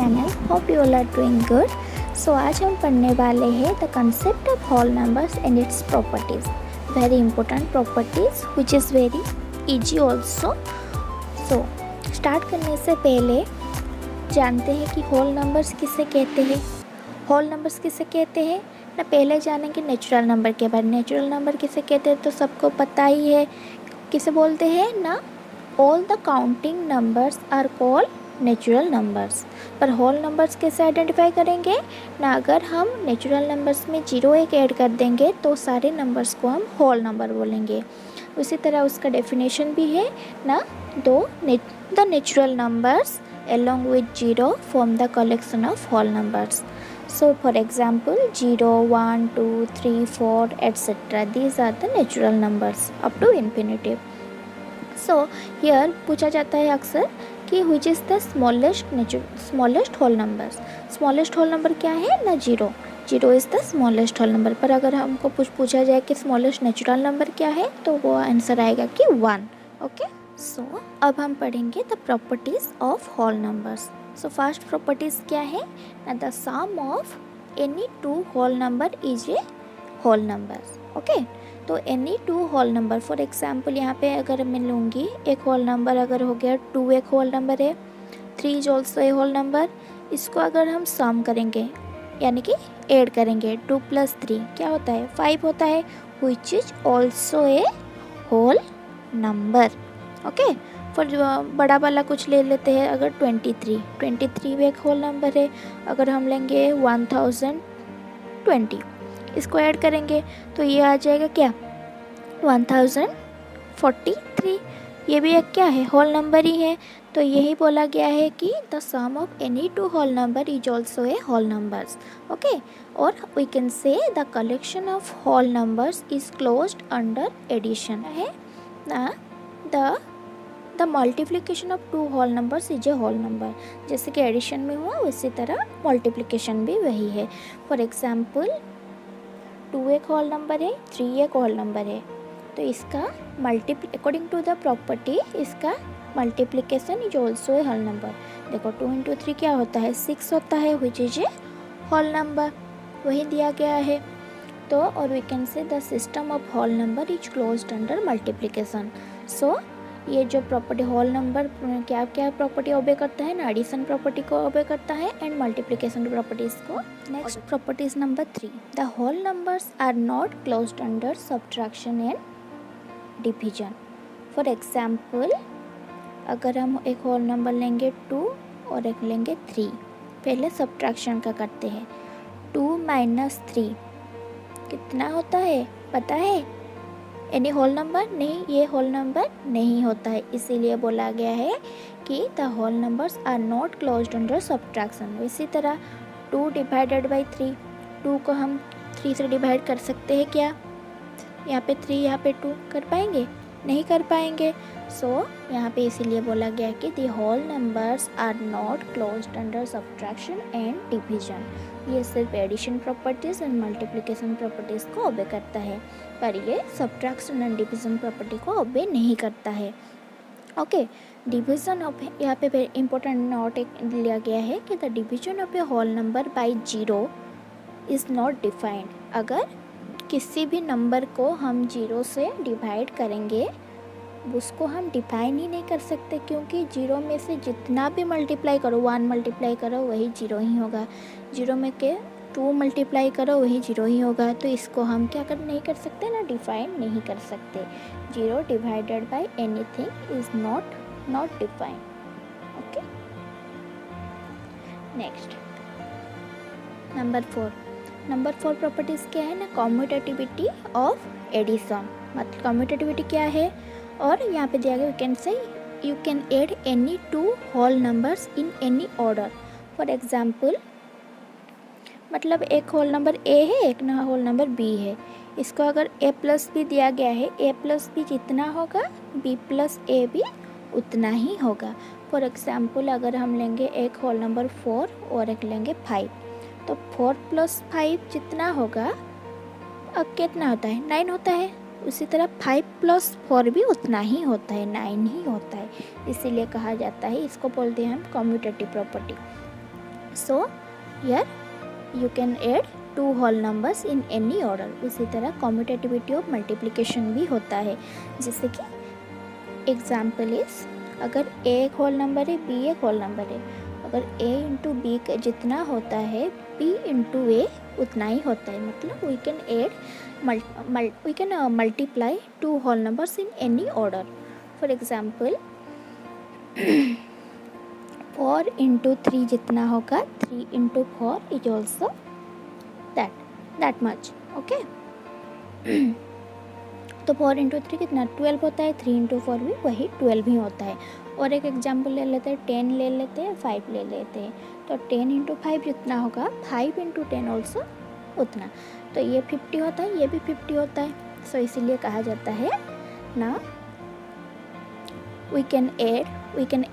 Channel. Hope you all are doing good. So आज हम पढ़ने वाले हैं the concept of whole numbers and its properties, very important properties which is very easy also. So start करने से पहले जानते हैं कि होल नंबर्स किसे कहते हैं। होल नंबर्स किसे कहते हैं ना, पहले जानेंगे नेचुरल नंबर के बारे में। नेचुरल नंबर किसे कहते हैं तो सबको पता ही है, किसे बोलते हैं ना, all the counting numbers are called natural numbers. पर होल नंबर्स कैसे आइडेंटिफाई करेंगे ना, अगर हम नेचुरल नंबर्स में 0 1 ऐड कर देंगे तो सारे नंबर्स को हम होल नंबर बोलेंगे। उसी तरह उसका डेफिनेशन भी है ना, the natural numbers along with 0 form the collection of whole numbers. So for example 0 1 2 3 4 etc. these are the natural numbers up to infinity. So here पूछा जाता है अक्सर कि which is the smallest whole numbers. smallest whole number क्या है ना, 0 is the smallest whole number। पर अगर हमको पूछा जाए कि smallest natural number क्या है तो वो आंसर आएगा कि 1। ओके, सो अब हम पढ़ेंगे the properties of whole numbers. So first properties क्या है ना, the sum of any two whole number is a whole number. Okay, तो any two whole number, for example यहाँ पे अगर मैं लूँगी एक होल नंबर अगर हो गया 2 एक होल नंबर है, 3 is also a whole number. इसको अगर हम सम करेंगे यानी कि ऐड करेंगे 2 + 3 क्या होता है 5 होता है, which is also a whole number. Okay, फिर बड़ा वाला कुछ ले लेते हैं, अगर 23 भी एक होल नंबर है। अगर हम लेंगे 1020, इसको ऐड करेंगे तो ये आ जाएगा क्या 1043, ये भी एक क्या है होल नंबर ही है। तो यही बोला गया है कि the sum of any two whole number is also a whole numbers. Okay, और we can say the collection of whole numbers is closed under addition है ना, the multiplication of two whole numbers is a whole number. जैसे कि addition में हुआ उसी तरह multiplication भी वही है। फॉर एग्जांपल 2 एक होल नंबर है, 3 एक होल नंबर है, तो इसका अकॉर्डिंग टू द प्रॉपर्टी इसका multiplication is also a whole number. देखो 2 × 3 क्या होता है 6 होता है, which is a whole number, वही दिया गया है। तो और we can say the system of whole number is closed under multiplication. So ये जो प्रॉपर्टी होल नंबर क्या क्या प्रॉपर्टी ओबे करता है ना, एडिशन प्रॉपर्टी को ओबे करता है एंड मल्टीप्लिकेशन प्रॉपर्टीज को। Next properties number 3, the whole numbers are not closed under subtraction and division. For example अगर हम एक होल नंबर लेंगे 2 और एक लेंगे 3, पहले सब्ट्रैक्शन का करते हैं। 2 - 3 कितना होता है पता है, एनी होल नंबर नहीं, ये होल नंबर नहीं होता है, इसीलिए बोला गया है कि the whole numbers are not closed under subtraction. इसी तरह 2 / 3, 2 को हम 3 से डिवाइड कर सकते हैं क्या, यहाँ पे 3 यहाँ पे 2 कर पाएंगे, नहीं कर पाएंगे। सो यहाँ पे इसीलिए बोला गया कि the whole numbers are not closed under subtraction and division. ये सिर्फ addition properties and multiplication properties को ओबे करता है, पर ये सब्ट्रैक्शन एंड डिवीजन प्रॉपर्टी को ओबे नहीं करता है। ओके, डिवीजन ऑफ, यहाँ पे इम्पोर्टेंट नोट एक लिया गया है कि the division of a whole number by 0 is not defined. अगर किसी भी नंबर को हम 0 से डिवाइड करेंगे उसको हम डिफाइन ही नहीं कर सकते, क्योंकि 0 में से जितना भी मल्टीप्लाई करो, 1 मल्टीप्लाई करो वही 0 ही होगा, 0 में के 2 मल्टीप्लाई करो वही 0 ही होगा। तो इसको हम क्या नहीं कर सकते ना, डिफाइन नहीं कर सकते। 0 divided by anything is not define. Okay, next number 4 properties क्या है ना, कम्यूटेटिविटी ऑफ एडिशन। मतलब कम्यूटेटिविटी क्या है, और यहाँ पे दिया गया you can say you can add any two whole numbers in any order. For example मतलब एक होल नंबर ए है, एक होल नंबर बी है, इसको अगर a+ b दिया गया है, a+ b जितना होगा b+ a भी उतना ही होगा। फॉर एग्जांपल अगर हम लेंगे एक होल नंबर 4 और एक लेंगे 5, तो 4 + 5 जितना होगा अब कितना होता है 9 होता है। उसी तरह 5 + 4 भी उतना ही होता है, 9 ही होता है। इसीलिए कहा जाता है, इसको बोलते हैं हम commutative property. So here you can add 2 whole numbers in any order. उसी तरह कॉम्यूटेटिविटी ऑफ मल्टीप्लिकेशन भी होता है, जैसे कि एग्जाम्पल इज, अगर ए एक होल नंबर है, बी एक होल नंबर है, अगर a इंटू बी जितना होता है b इंटू ए उतना ही होता है। मतलब we can add we can multiply 2 whole numbers in any order. For example 4 into 3 जितना होगा 3 into 4 is also that much. Okay, तो 4 इंटू 3 कितना 12 होता है, 3 इंटू 4 भी वही 12 ही होता है। और एक एग्जाम्पल ले लेते हैं, 10 ले लेते हैं, 5 ले लेते हैं। तो 10 इंटू 5 जितना होगा 5 इंटू 10 ऑल्सो उतना। तो ये 50 होता है, ये भी 50 होता है। सो इसीलिए कहा जाता है ना, वी कैन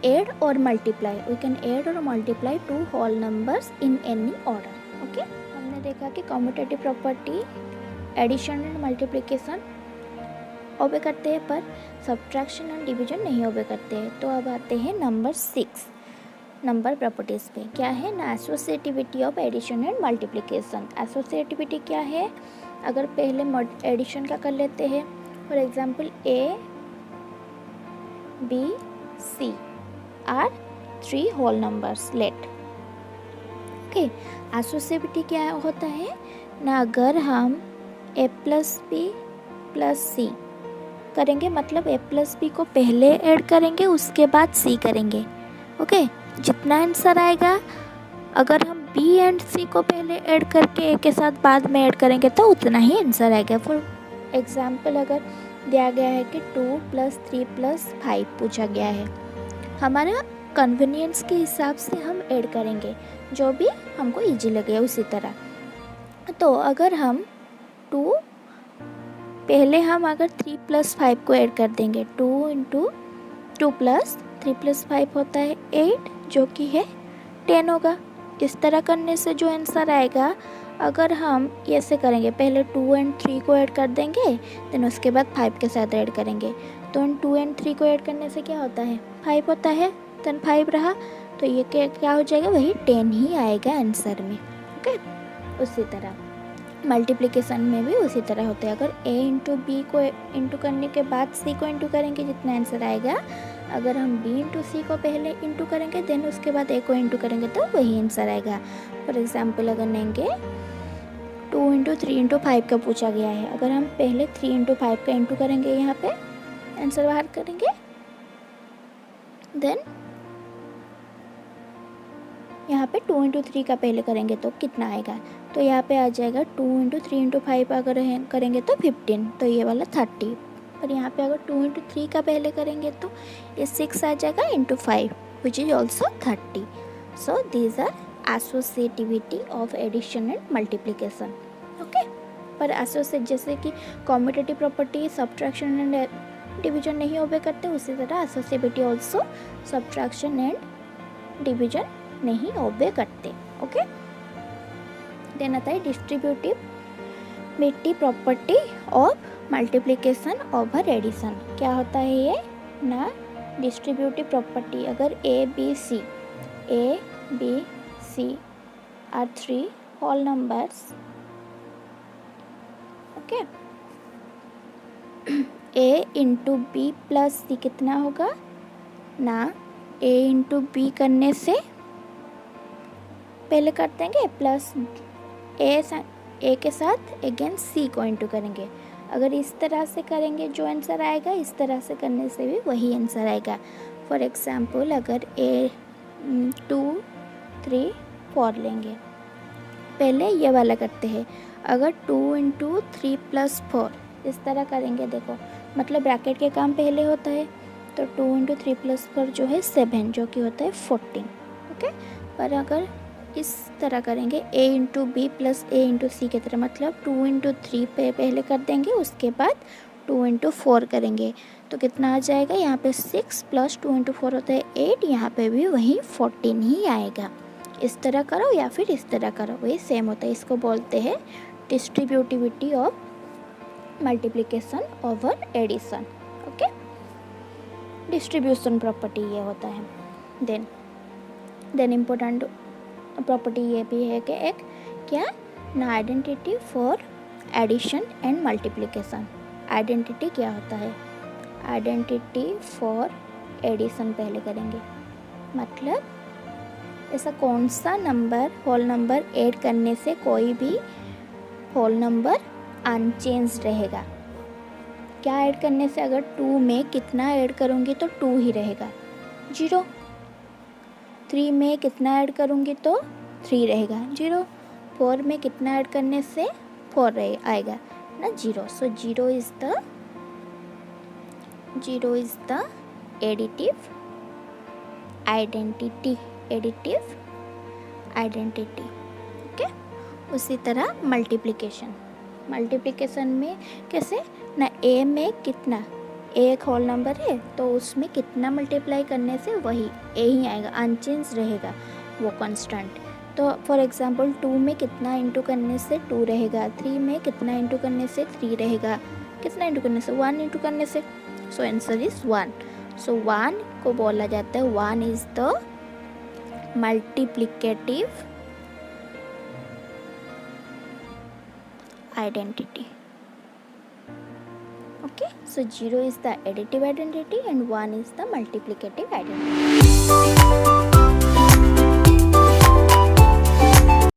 ऐड और multiply 2 whole numbers in any order. Okay, हमने देखा कि commutative property addition and multiplication obey करते हैं, पर सब्ट्रैक्शन एंड डिवीजन नहीं ओबे करते हैं। तो अब आते हैं नंबर 6 नंबर प्रॉपर्टीज़ पे। क्या है ना, associativity of addition and multiplication. Associativity क्या है, अगर पहले एडिशन का कर लेते हैं, for example A B C are 3 whole numbers let. Okay, associativity क्या होता है ना, अगर हम A plus B plus C करेंगे, मतलब ए प्लस बी को पहले ऐड करेंगे उसके बाद सी करेंगे। ओके, जितना आंसर आएगा, अगर हम बी एंड सी को पहले ऐड करके ए के साथ बाद में ऐड करेंगे तो उतना ही आंसर आएगा। फॉर एग्जाम्पल अगर दिया गया है कि 2 + 3 + 5 पूछा गया है, हमारा कन्वीनियंस के हिसाब से हम ऐड करेंगे जो भी हमको ईजी लगे उसी तरह। तो अगर हम पहले हम अगर 3 + 5 को ऐड कर देंगे, 2 इंटू 2 + 3 + 5 होता है 8, जो कि है 10 होगा। इस तरह करने से जो आंसर आएगा, अगर हम ऐसे करेंगे, पहले 2 एंड 3 को ऐड कर देंगे, देन उसके बाद 5 के साथ ऐड करेंगे, तो 2 एंड 3 को ऐड करने से क्या होता है 5 होता है, देन 5 रहा, तो ये क्या हो जाएगा, वही 10 ही आएगा आंसर में। ओके, उसी तरह मल्टीप्लिकेशन में भी उसी तरह होता है। अगर a इंटू बी को इंटू करने के बाद c को इंटू करेंगे, जितना आंसर आएगा, अगर हम b इंटू सी को पहले इंटू करेंगे, देन उसके बाद a को इंटू करेंगे तो वही आंसर आएगा। फॉर एग्जांपल अगर लेंगे 2 इंटू 3 इंटू 5 का पूछा गया है, अगर हम पहले 3 इंटू 5 का इंटू करेंगे, यहाँ पे आंसर बाहर करेंगे, देन यहाँ पे 2 इंटू 3 का पहले करेंगे तो कितना आएगा, तो यहाँ पे आ जाएगा 2 इंटू 3 इंटू 5 अगर करेंगे तो 15, तो ये वाला 30। पर यहाँ पे अगर 2 इंटू 3 का पहले करेंगे तो ये 6 आ जाएगा into 5 which is also 30। So these are associativity of addition and multiplication. Okay, पर एसोसिएट जैसे कि commutative property subtraction and division नहीं ओबे करते, उसी तरह associativity also subtraction and division नहीं ओबे करते। ओके, देन आता है distributivity property of multiplication over addition. क्या होता है ये ना, डिस्ट्रीब्यूटिव प्रॉपर्टी, अगर A B C are 3 whole numbers, okay, A into b plus सी कितना होगा ना, ए इंटू बी करने से पहले कर देंगे प्लस ए के साथ अगेन सी को इंटू करेंगे। अगर इस तरह से करेंगे जो आंसर आएगा, इस तरह से करने से भी वही आंसर आएगा। फॉर एग्जांपल अगर ए 2 3 4 लेंगे, पहले ये वाला करते हैं, अगर 2 इंटू 3 + 4 इस तरह करेंगे, देखो मतलब ब्रैकेट के काम पहले होता है, तो 2 इंटू 3 + 4 जो है 7, जो कि होता है 14। ओके, पर अगर इस तरह करेंगे a into b plus a into c की तरह, मतलब 2 इंटू 3 पे पहले कर देंगे, उसके बाद 2 इंटू 4 करेंगे, तो कितना आ जाएगा, यहाँ पे 6 + 2 इंटू 4 होता है 8, यहाँ पे भी वही 14 ही आएगा। इस तरह करो या फिर इस तरह करो, वही सेम होता है। इसको बोलते हैं distributivity of multiplication over addition. Okay, distribution property ये होता है। देन इम्पोर्टेंट प्रॉपर्टी ये भी है कि एक क्या ना identity for addition and multiplication. Identity क्या होता है, आइडेंटिटी फॉर एडिशन पहले करेंगे, मतलब ऐसा कौन सा नंबर होल नंबर ऐड करने से कोई भी होल नंबर अनचेंज रहेगा। क्या ऐड करने से, अगर 2 में कितना ऐड करूँगी तो 2 ही रहेगा, 0। 3 में कितना ऐड करूँगी तो 3 रहेगा, 0। 4 में कितना ऐड करने से 4 आएगा ना, 0। सो 0 is the additive identity, additive identity. Okay, उसी तरह मल्टीप्लिकेशन में कैसे ना, ए में कितना, एक होल नंबर है तो उसमें कितना मल्टीप्लाई करने से वही ए ही आएगा, अनचेंज रहेगा वो कांस्टेंट। तो फॉर एग्जांपल 2 में कितना इंटू करने से 2 रहेगा, 3 में कितना इंटू करने से 3 रहेगा, कितना इंटू करने से 1 इंटू करने से, सो आंसर इज 1। सो 1 को बोला जाता है 1 is the multiplicative identity. Okay, so 0 is the additive identity and 1 is the multiplicative identity.